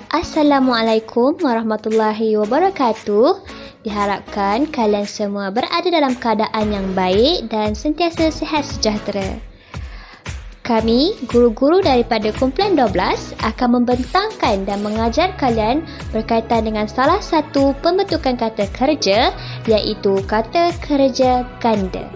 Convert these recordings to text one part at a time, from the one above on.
Assalamualaikum warahmatullahi wabarakatuh. Diharapkan kalian semua berada dalam keadaan yang baik dan sentiasa sihat sejahtera. Kami, guru-guru daripada kumpulan 12 akan membentangkan dan mengajar kalian berkaitan dengan salah satu pembentukan kata kerja, iaitu kata kerja ganda.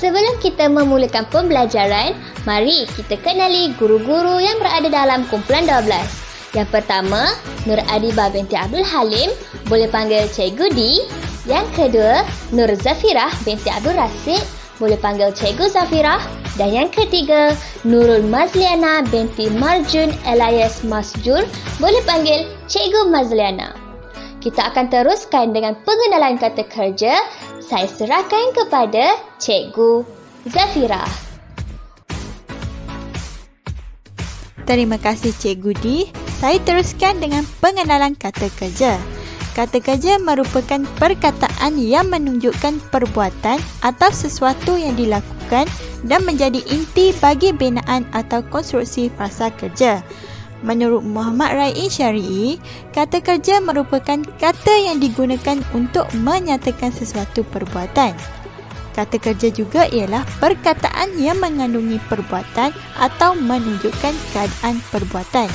Sebelum kita memulakan pembelajaran, mari kita kenali guru-guru yang berada dalam kumpulan 12. Yang pertama, Nur Adibah binti Abdul Halim, boleh panggil Cikgu D. Yang kedua, Nur Zafirah binti Abdul Rasid, boleh panggil Cikgu Zafirah. Dan yang ketiga, Nurul Mazliana binti Marjun alias Masjur, boleh panggil Cikgu Mazliana. Kita akan teruskan dengan pengenalan kata kerja. Saya serahkan kepada Cikgu Zafirah. Terima kasih Cikgu D. Saya teruskan dengan pengenalan kata kerja. Kata kerja merupakan perkataan yang menunjukkan perbuatan atau sesuatu yang dilakukan dan menjadi inti bagi binaan atau konstruksi frasa kerja. Menurut Muhammad Rai Syari'i, kata kerja merupakan kata yang digunakan untuk menyatakan sesuatu perbuatan. Kata kerja juga ialah perkataan yang mengandungi perbuatan atau menunjukkan keadaan perbuatan.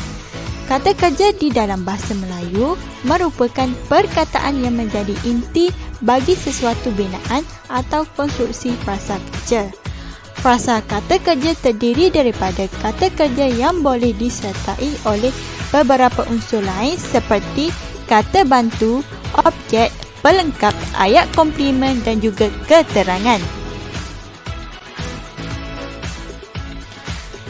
Kata kerja di dalam bahasa Melayu merupakan perkataan yang menjadi inti bagi sesuatu binaan atau konstruksi frasa kerja. Frasa kata kerja terdiri daripada kata kerja yang boleh disertai oleh beberapa unsur lain seperti kata bantu, objek, pelengkap, ayat komplimen dan juga keterangan.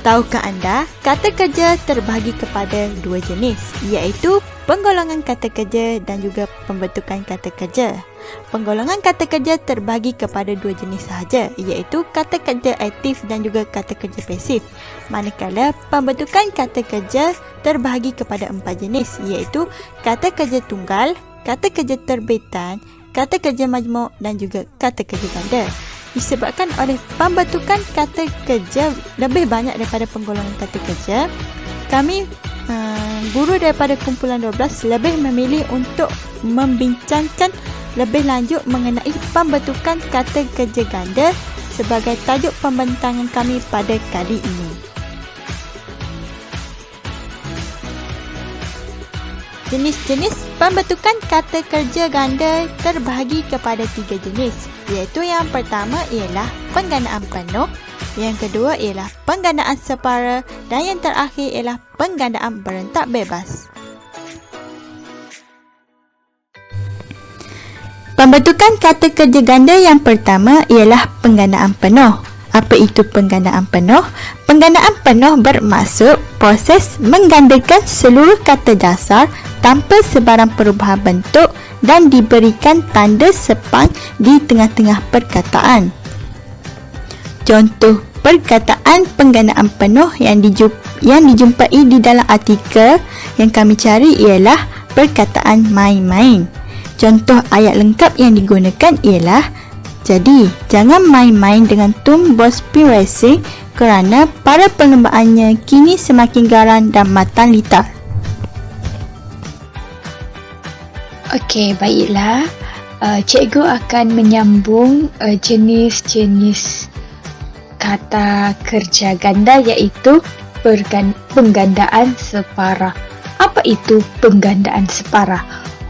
Tahukah anda, kata kerja terbahagi kepada dua jenis, iaitu penggolongan kata kerja dan juga pembentukan kata kerja. Penggolongan kata kerja terbahagi kepada dua jenis sahaja, iaitu kata kerja aktif dan juga kata kerja pasif. Manakala pembentukan kata kerja terbahagi kepada empat jenis, iaitu kata kerja tunggal, kata kerja terbitan, kata kerja majmuk dan juga kata kerja ganda. Disebabkan oleh pembentukan kata kerja lebih banyak daripada penggolongan kata kerja, kami guru daripada kumpulan 12 lebih memilih untuk membincangkan lebih lanjut mengenai pembentukan kata kerja ganda sebagai tajuk pembentangan kami pada kali ini. Jenis-jenis pembentukan kata kerja ganda terbahagi kepada tiga jenis, iaitu yang pertama ialah penggandaan penuh, yang kedua ialah penggandaan separa dan yang terakhir ialah penggandaan berentak bebas. Pembentukan kata kerja ganda yang pertama ialah penggandaan penuh. Apa itu penggandaan penuh? Penggandaan penuh bermaksud proses menggandakan seluruh kata dasar tanpa sebarang perubahan bentuk dan diberikan tanda sepang di tengah-tengah perkataan. Contoh perkataan penggandaan penuh yang dijumpai di dalam artikel yang kami cari ialah perkataan main-main. Contoh ayat lengkap yang digunakan ialah, jadi jangan main-main dengan Tun Bos Pin Racing kerana para perlembaannya kini semakin garang dan matang litar. Okey, baiklah. Cikgu akan menyambung jenis-jenis kata kerja ganda iaitu penggandaan separa. Apa itu penggandaan separa?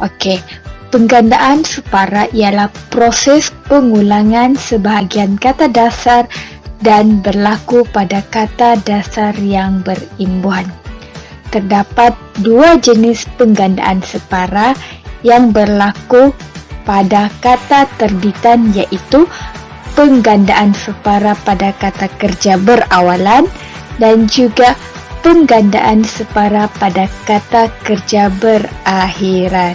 Okey, penggandaan separa ialah proses pengulangan sebahagian kata dasar dan berlaku pada kata dasar yang berimbuhan. Terdapat dua jenis penggandaan separa yang berlaku pada kata terbitan, iaitu penggandaan separa pada kata kerja berawalan dan juga penggandaan separa pada kata kerja berakhiran.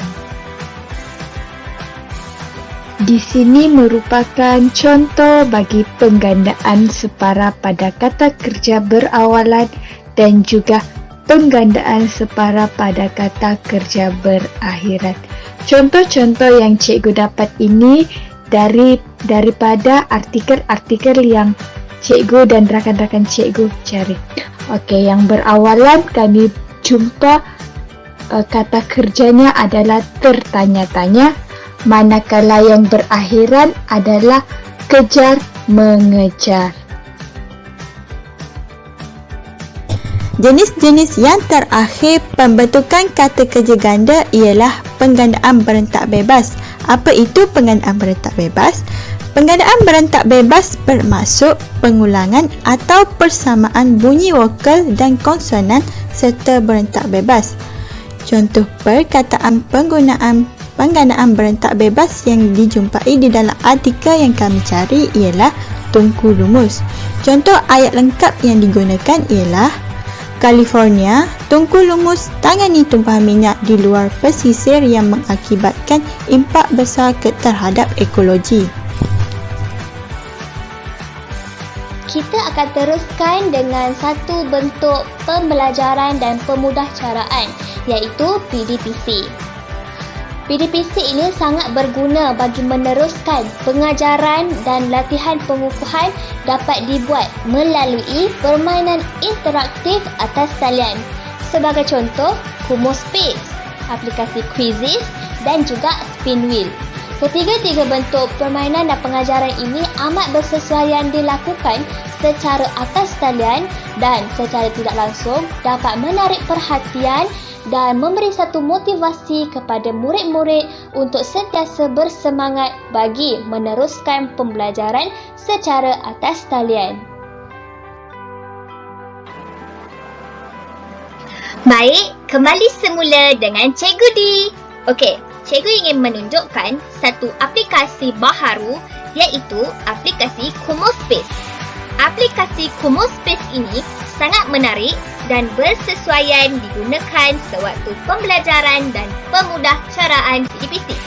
Di sini merupakan contoh bagi penggandaan separa pada kata kerja berawalan dan juga penggandaan separa pada kata kerja berakhiran. Contoh-contoh yang cikgu dapat ini daripada artikel-artikel yang cikgu dan rakan-rakan cikgu cari. Okey, yang berawalan kami jumpa kata kerjanya adalah tertanya-tanya, manakala yang berakhiran adalah kejar mengejar. Jenis-jenis yang terakhir pembentukan kata kerja ganda ialah penggandaan berentak bebas. Apa itu penggandaan berentak bebas? Penggandaan berentak bebas bermaksud pengulangan atau persamaan bunyi vokal dan konsonan serta berentak bebas. Contoh perkataan penggunaan penggandaan berentak bebas yang dijumpai di dalam artikel yang kami cari ialah Tunku Lumus. Contoh ayat lengkap yang digunakan ialah California, Tunku Lumus tangani tumpahan minyak di luar pesisir yang mengakibatkan impak besar terhadap ekologi. Kita akan teruskan dengan satu bentuk pembelajaran dan pemudahcaraan, iaitu PDPC. PDPC ini sangat berguna bagi meneruskan pengajaran dan latihan pengukuhan dapat dibuat melalui permainan interaktif atas talian. Sebagai contoh, Kumu Space, aplikasi Quizzes dan juga Spin Wheel. Ketiga-tiga bentuk permainan dan pengajaran ini amat bersesuaian dilakukan secara atas talian dan secara tidak langsung dapat menarik perhatian dan memberi satu motivasi kepada murid-murid untuk sentiasa bersemangat bagi meneruskan pembelajaran secara atas talian. Baik, kembali semula dengan Cikgu Di. Okey, Cikgu ingin menunjukkan satu aplikasi baharu iaitu aplikasi Kumu Space. Aplikasi Kumu Space ini sangat menarik dan bersesuaian digunakan sewaktu pembelajaran dan pemudahcaraan PDPC.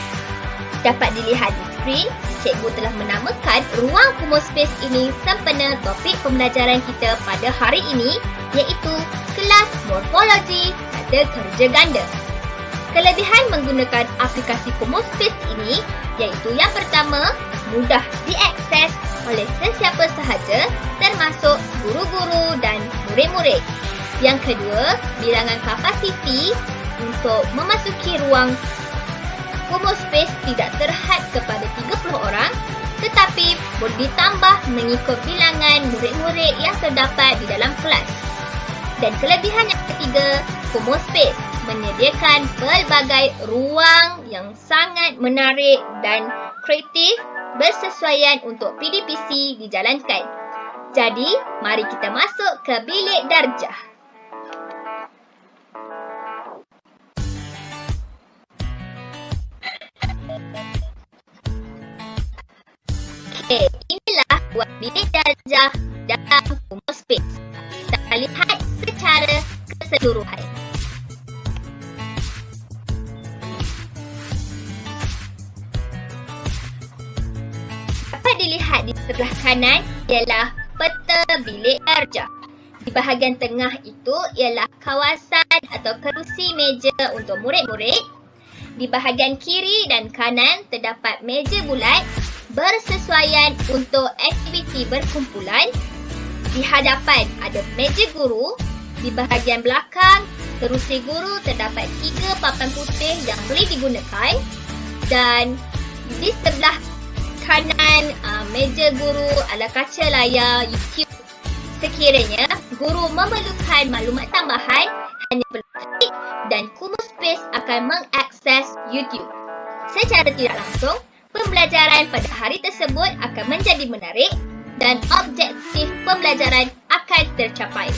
Dapat dilihat di skrin, cikgu telah menamakan ruang Kumu Space ini sempena topik pembelajaran kita pada hari ini iaitu kelas morfologi kata kerja ganda. Kelebihan menggunakan aplikasi Kumu Space ini iaitu yang pertama, mudah diakses oleh sesiapa sahaja termasuk guru-guru dan murid-murid. Yang kedua, bilangan kapasiti untuk memasuki ruang Kumu Space tidak terhad kepada 30 orang tetapi boleh ditambah mengikut bilangan murid-murid yang terdapat di dalam kelas. Dan kelebihan yang ketiga, Kumu Space menyediakan pelbagai ruang yang sangat menarik dan kreatif bersesuaian untuk PDPC dijalankan. Jadi, mari kita masuk ke bilik darjah. Okey, inilah buat bilik darjah dalam Kumu Space. Kita lihat secara keseluruhan. Dapat dilihat di sebelah kanan ialah peta bilik darjah. Di bahagian tengah itu ialah kawasan atau kerusi meja untuk murid-murid. Di bahagian kiri dan kanan terdapat meja bulat bersesuaian untuk aktiviti berkumpulan. Di hadapan ada meja guru. Di bahagian belakang kerusi guru terdapat 3 papan putih yang boleh digunakan. Dan di sebelah kanan meja guru ala kaca layar YouTube. Sekiranya guru memerlukan maklumat tambahan, hanya perlu klik dan Kumu Space akan mengakses YouTube. Secara tidak langsung, pembelajaran pada hari tersebut akan menjadi menarik dan objektif pembelajaran akan tercapai.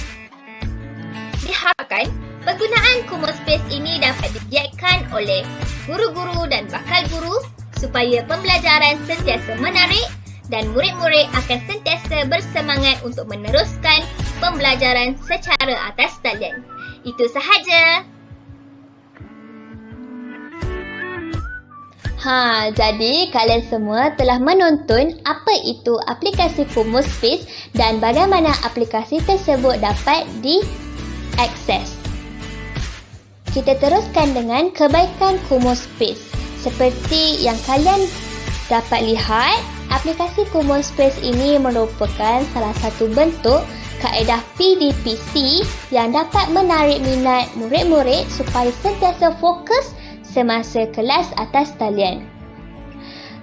Diharapkan penggunaan Kumu Space ini dapat digiatkan oleh guru-guru dan bakal guru supaya pembelajaran sentiasa menarik dan murid-murid akan sentiasa bersemangat untuk meneruskan pembelajaran secara atas talian. Itu sahaja. Jadi kalian semua telah menonton apa itu aplikasi Kumu Space dan bagaimana aplikasi tersebut dapat diakses. Kita teruskan dengan kebaikan Kumu Space. Seperti yang kalian dapat lihat, aplikasi Common Space ini merupakan salah satu bentuk kaedah PDPC yang dapat menarik minat murid-murid supaya sentiasa fokus semasa kelas atas talian.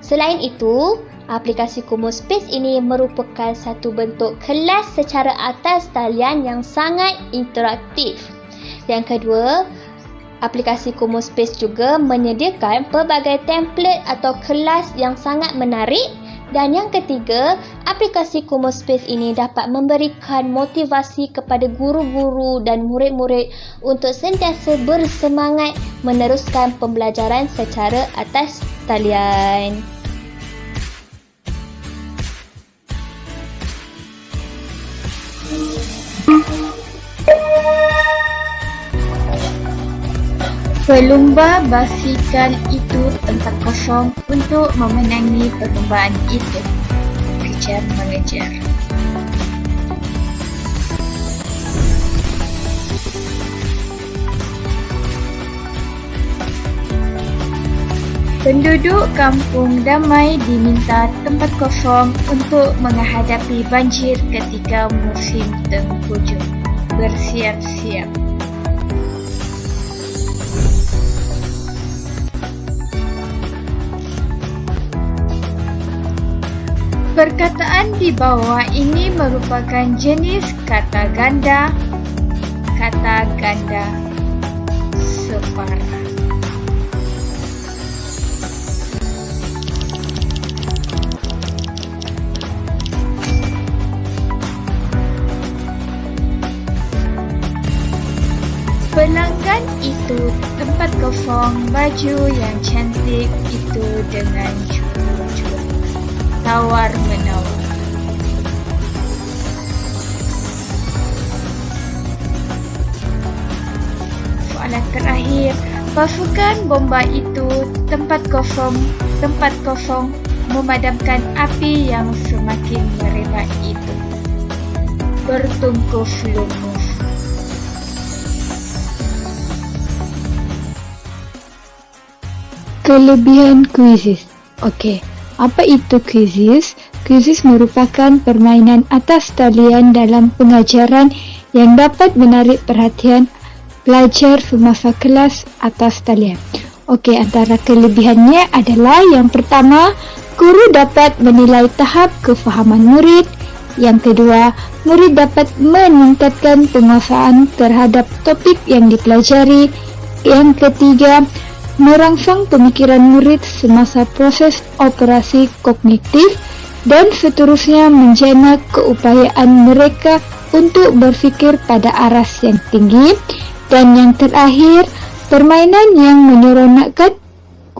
Selain itu, aplikasi Common Space ini merupakan satu bentuk kelas secara atas talian yang sangat interaktif. Yang kedua, aplikasi Common Space juga menyediakan pelbagai template atau kelas yang sangat menarik. Dan yang ketiga, aplikasi Common Space ini dapat memberikan motivasi kepada guru-guru dan murid-murid untuk sentiasa bersemangat meneruskan pembelajaran secara atas talian. Pelumba basikal itu tempat kosong untuk memenangi perlombaan itu. Kejar mengejar. Penduduk kampung damai diminta tempat kosong untuk menghadapi banjir ketika musim tengkujuh. Bersiap-siap. Perkataan di bawah ini merupakan jenis kata ganda separa. Pelanggan itu tempat kosong baju yang cantik itu dengan cukup tawar-menawar. Soalan terakhir, pasukan bomba itu tempat kosong memadamkan api yang semakin merebak itu. Bertungkus lumus. Kelebihan kuisis. Okey. Apa itu kuisis? Kuisis merupakan permainan atas talian dalam pengajaran yang dapat menarik perhatian pelajar semasa kelas atas talian. Okey, antara kelebihannya adalah yang pertama, guru dapat menilai tahap kefahaman murid. Yang kedua, murid dapat meningkatkan penguasaan terhadap topik yang dipelajari. Yang ketiga, merangsang pemikiran murid semasa proses operasi kognitif dan seterusnya menjana keupayaan mereka untuk berfikir pada aras yang tinggi. Dan yang terakhir, permainan yang menyeronokkan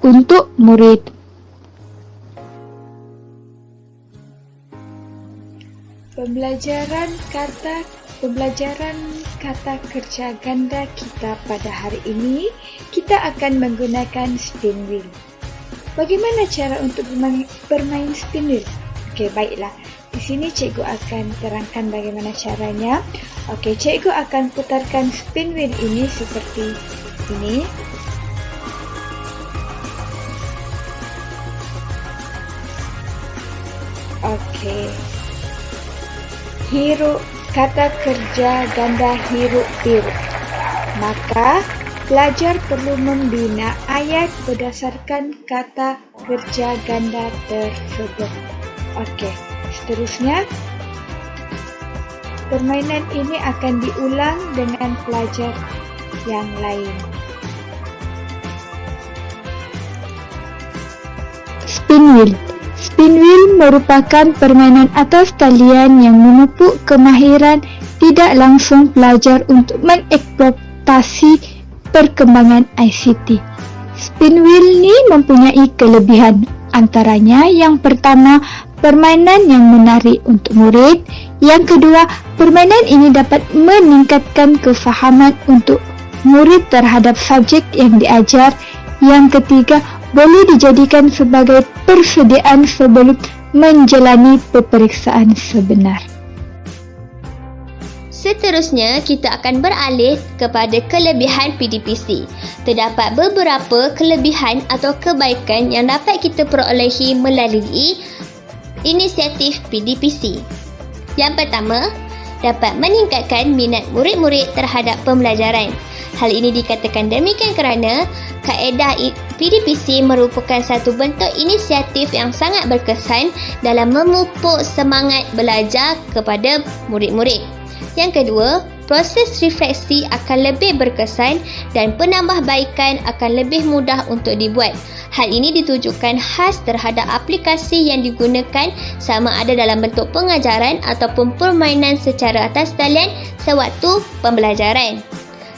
untuk murid. Pembelajaran kata kerja ganda kita pada hari ini, kita akan menggunakan spin wheel. Bagaimana cara untuk bermain spin wheel? Okey, baiklah. Di sini cikgu akan terangkan bagaimana caranya. Okey, cikgu akan putarkan spin wheel ini seperti ini. Okey. Hiruk kata kerja ganda hiruk-pikuk. Maka pelajar perlu membina ayat berdasarkan kata kerja ganda tersebut. Okey, seterusnya permainan ini akan diulang dengan pelajar yang lain. Spin wheel. Spin wheel merupakan permainan atas talian yang memupuk kemahiran tidak langsung pelajar untuk mengeksploitasi perkembangan ICT. Spin wheel ni mempunyai kelebihan, antaranya yang pertama, permainan yang menarik untuk murid. Yang kedua, permainan ini dapat meningkatkan kefahaman untuk murid terhadap subjek yang diajar. Yang ketiga, boleh dijadikan sebagai persediaan sebelum menjalani peperiksaan sebenar. Seterusnya, kita akan beralih kepada kelebihan PDPC. Terdapat beberapa kelebihan atau kebaikan yang dapat kita perolehi melalui inisiatif PDPC. Yang pertama, dapat meningkatkan minat murid-murid terhadap pembelajaran. Hal ini dikatakan demikian kerana kaedah PDPC merupakan satu bentuk inisiatif yang sangat berkesan dalam memupuk semangat belajar kepada murid-murid. Yang kedua, proses refleksi akan lebih berkesan dan penambahbaikan akan lebih mudah untuk dibuat. Hal ini ditujukan khas terhadap aplikasi yang digunakan sama ada dalam bentuk pengajaran ataupun permainan secara atas talian sewaktu pembelajaran.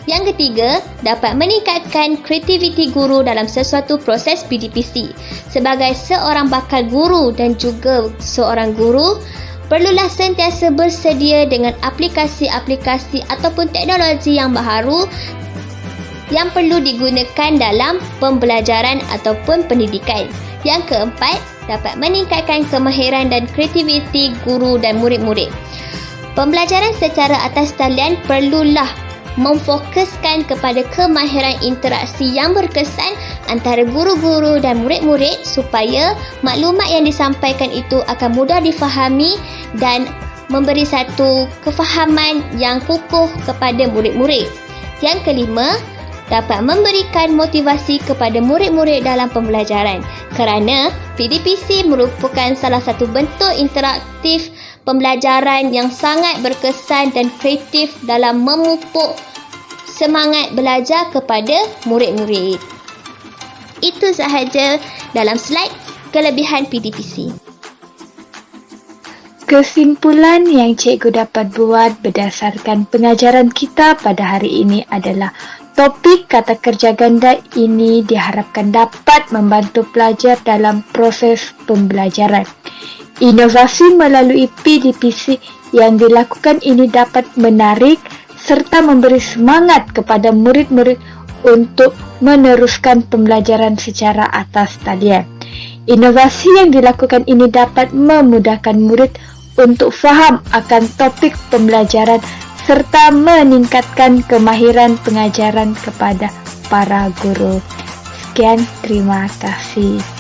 Yang ketiga, dapat meningkatkan kreativiti guru dalam sesuatu proses PDPC. Sebagai seorang bakal guru dan juga seorang guru, perlulah sentiasa bersedia dengan aplikasi-aplikasi ataupun teknologi yang baharu yang perlu digunakan dalam pembelajaran ataupun pendidikan. Yang keempat, dapat meningkatkan kemahiran dan kreativiti guru dan murid-murid. Pembelajaran secara atas talian perlulah memfokuskan kepada kemahiran interaksi yang berkesan antara guru-guru dan murid-murid supaya maklumat yang disampaikan itu akan mudah difahami dan memberi satu kefahaman yang kukuh kepada murid-murid. Yang kelima, dapat memberikan motivasi kepada murid-murid dalam pembelajaran kerana PDPC merupakan salah satu bentuk interaktif pembelajaran yang sangat berkesan dan kreatif dalam memupuk semangat belajar kepada murid-murid. Itu sahaja dalam slide kelebihan PDPC. Kesimpulan yang cikgu dapat buat berdasarkan pengajaran kita pada hari ini adalah topik kata kerja ganda ini diharapkan dapat membantu pelajar dalam proses pembelajaran. Inovasi melalui PDPC yang dilakukan ini dapat menarik serta memberi semangat kepada murid-murid untuk meneruskan pembelajaran secara atas talian. Inovasi yang dilakukan ini dapat memudahkan murid untuk faham akan topik pembelajaran serta meningkatkan kemahiran pengajaran kepada para guru. Sekian, terima kasih.